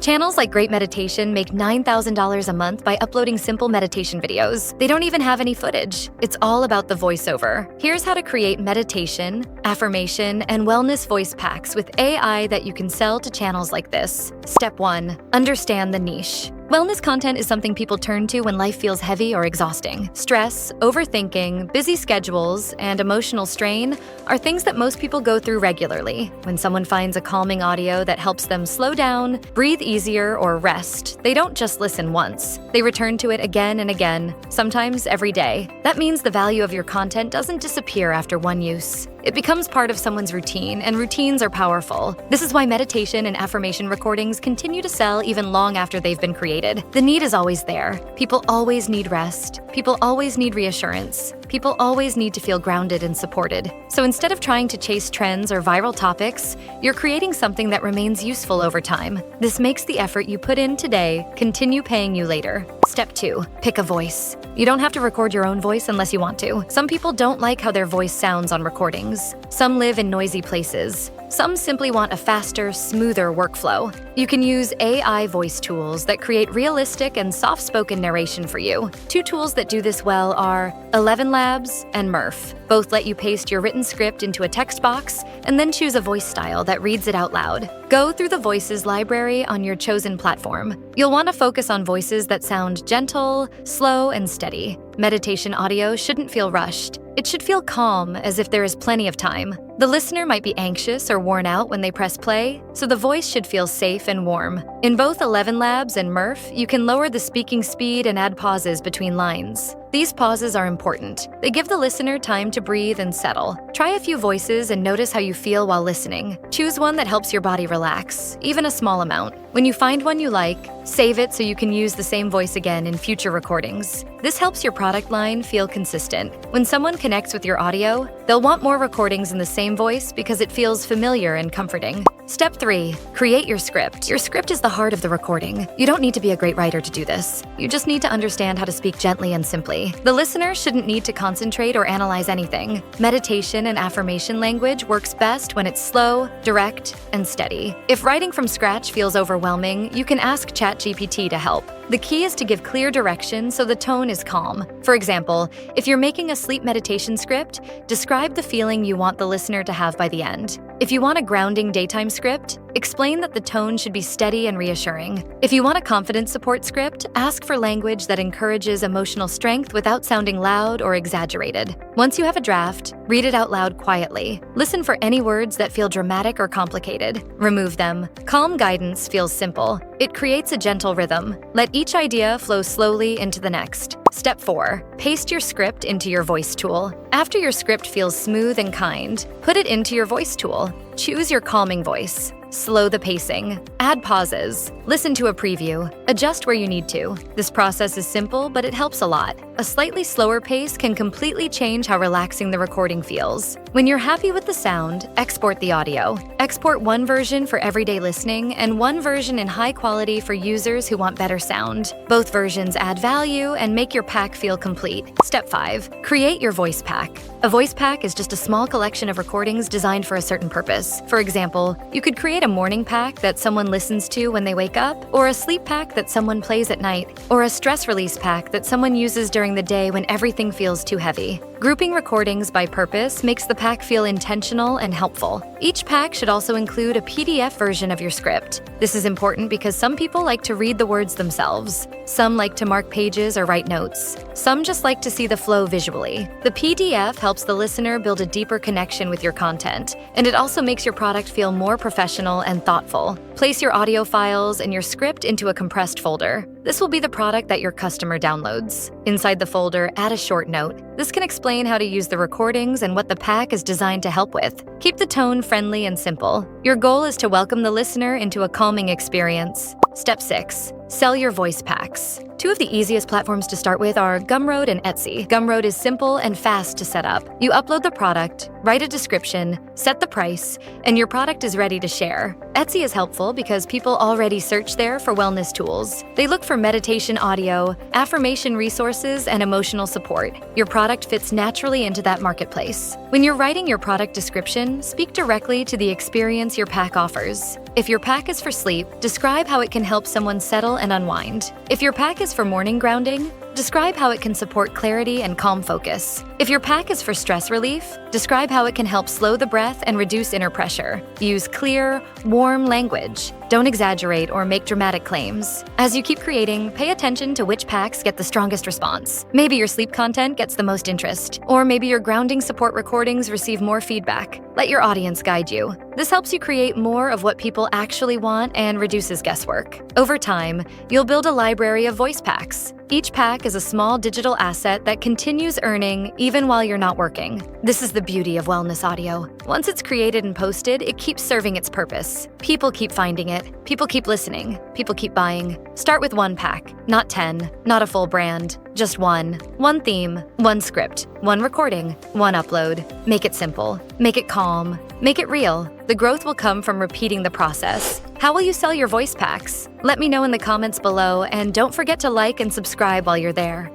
Channels like Great Meditation make $9,000 a month by uploading simple meditation videos. They don't even have any footage. It's all about the voiceover. Here's how to create meditation, affirmation, and wellness voice packs with AI that you can sell to channels like this. Step 1. Understand the niche. Wellness content is something people turn to when life feels heavy or exhausting. Stress, overthinking, busy schedules, and emotional strain are things that most people go through regularly. When someone finds a calming audio that helps them slow down, breathe easier, or rest, they don't just listen once. They return to it again and again, sometimes every day. That means the value of your content doesn't disappear after one use. It becomes part of someone's routine, and routines are powerful. This is why meditation and affirmation recordings continue to sell even long after they've been created. The need is always there. People always need rest. People always need reassurance. People always need to feel grounded and supported. So instead of trying to chase trends or viral topics, you're creating something that remains useful over time. This makes the effort you put in today continue paying you later. Step 2. Pick a voice. You don't have to record your own voice unless you want to. Some people don't like how their voice sounds on recordings. Some live in noisy places. Some simply want a faster, smoother workflow. You can use AI voice tools that create realistic and soft-spoken narration for you. Two tools that do this well are ElevenLabs and Murf. Both let you paste your written script into a text box and then choose a voice style that reads it out loud. Go through the voices library on your chosen platform. You'll want to focus on voices that sound gentle, slow, and steady. Meditation audio shouldn't feel rushed. It should feel calm, as if there is plenty of time. The listener might be anxious or worn out when they press play, so the voice should feel safe and warm. In both ElevenLabs and Murf, you can lower the speaking speed and add pauses between lines. These pauses are important. They give the listener time to breathe and settle. Try a few voices and notice how you feel while listening. Choose one that helps your body relax, even a small amount. When you find one you like, save it so you can use the same voice again in future recordings. This helps your product line feel consistent. When someone connects with your audio, they'll want more recordings in the same voice because it feels familiar and comforting. Step 3. Create your script. Your script is the heart of the recording. You don't need to be a great writer to do this. You just need to understand how to speak gently and simply. The listener shouldn't need to concentrate or analyze anything. Meditation and affirmation language works best when it's slow, direct, and steady. If writing from scratch feels overwhelming, you can ask ChatGPT to help. The key is to give clear direction so the tone is calm. For example, if you're making a sleep meditation script, describe the feeling you want the listener to have by the end. If you want a grounding daytime script, explain that the tone should be steady and reassuring. If you want a confidence support script, ask for language that encourages emotional strength without sounding loud or exaggerated. Once you have a draft, read it out loud quietly. Listen for any words that feel dramatic or complicated. Remove them. Calm guidance feels simple. It creates a gentle rhythm. Let each idea flow slowly into the next. Step 4. Paste your script into your voice tool. After your script feels smooth and kind, put it into your voice tool. Choose your calming voice. Slow the pacing. Add pauses. Listen to a preview. Adjust where you need to. This process is simple, but it helps a lot. A slightly slower pace can completely change how relaxing the recording feels. When you're happy with the sound, export the audio. Export one version for everyday listening and one version in high quality for users who want better sound. Both versions add value and make your pack feel complete. Step 5. Create your voice pack. A voice pack is just a small collection of recordings designed for a certain purpose. For example, you could create a morning pack that someone listens to when they wake up, or a sleep pack that someone plays at night, or a stress release pack that someone uses during the day when everything feels too heavy. Grouping recordings by purpose makes the pack feel intentional and helpful. Each pack should also include a PDF version of your script. This is important because some people like to read the words themselves. Some like to mark pages or write notes. Some just like to see the flow visually. The PDF helps the listener build a deeper connection with your content, and it also makes your product feel more professional and thoughtful. Place your audio files and your script into a compressed folder. This will be the product that your customer downloads. Inside the folder, add a short note. This can explain how to use the recordings and what the pack is designed to help with. Keep the tone friendly and simple. Your goal is to welcome the listener into a calming experience. Step 6. Sell your voice packs. Two of the easiest platforms to start with are Gumroad and Etsy. Gumroad is simple and fast to set up. You upload the product, write a description, set the price, and your product is ready to share. Etsy is helpful because people already search there for wellness tools. They look for meditation audio, affirmation resources, and emotional support. Your product fits naturally into that marketplace. When you're writing your product description, speak directly to the experience your pack offers. If your pack is for sleep, describe how it can help someone settle and unwind. If your pack is for morning grounding, describe how it can support clarity and calm focus. If your pack is for stress relief, describe how it can help slow the breath and reduce inner pressure. Use clear, warm language. Don't exaggerate or make dramatic claims. As you keep creating, pay attention to which packs get the strongest response. Maybe your sleep content gets the most interest, or maybe your grounding support recordings receive more feedback. Let your audience guide you. This helps you create more of what people actually want and reduces guesswork. Over time, you'll build a library of voice packs. Each pack is a small digital asset that continues earning even while you're not working. This is the beauty of wellness audio. Once it's created and posted, it keeps serving its purpose. People keep finding it. People keep listening. People keep buying. Start with one pack, not 10, not a full brand. Just one. One theme, one script, one recording, one upload. Make it simple. Make it calm. Make it real. The growth will come from repeating the process. How will you sell your voice packs? Let me know in the comments below, and don't forget to like and subscribe while you're there.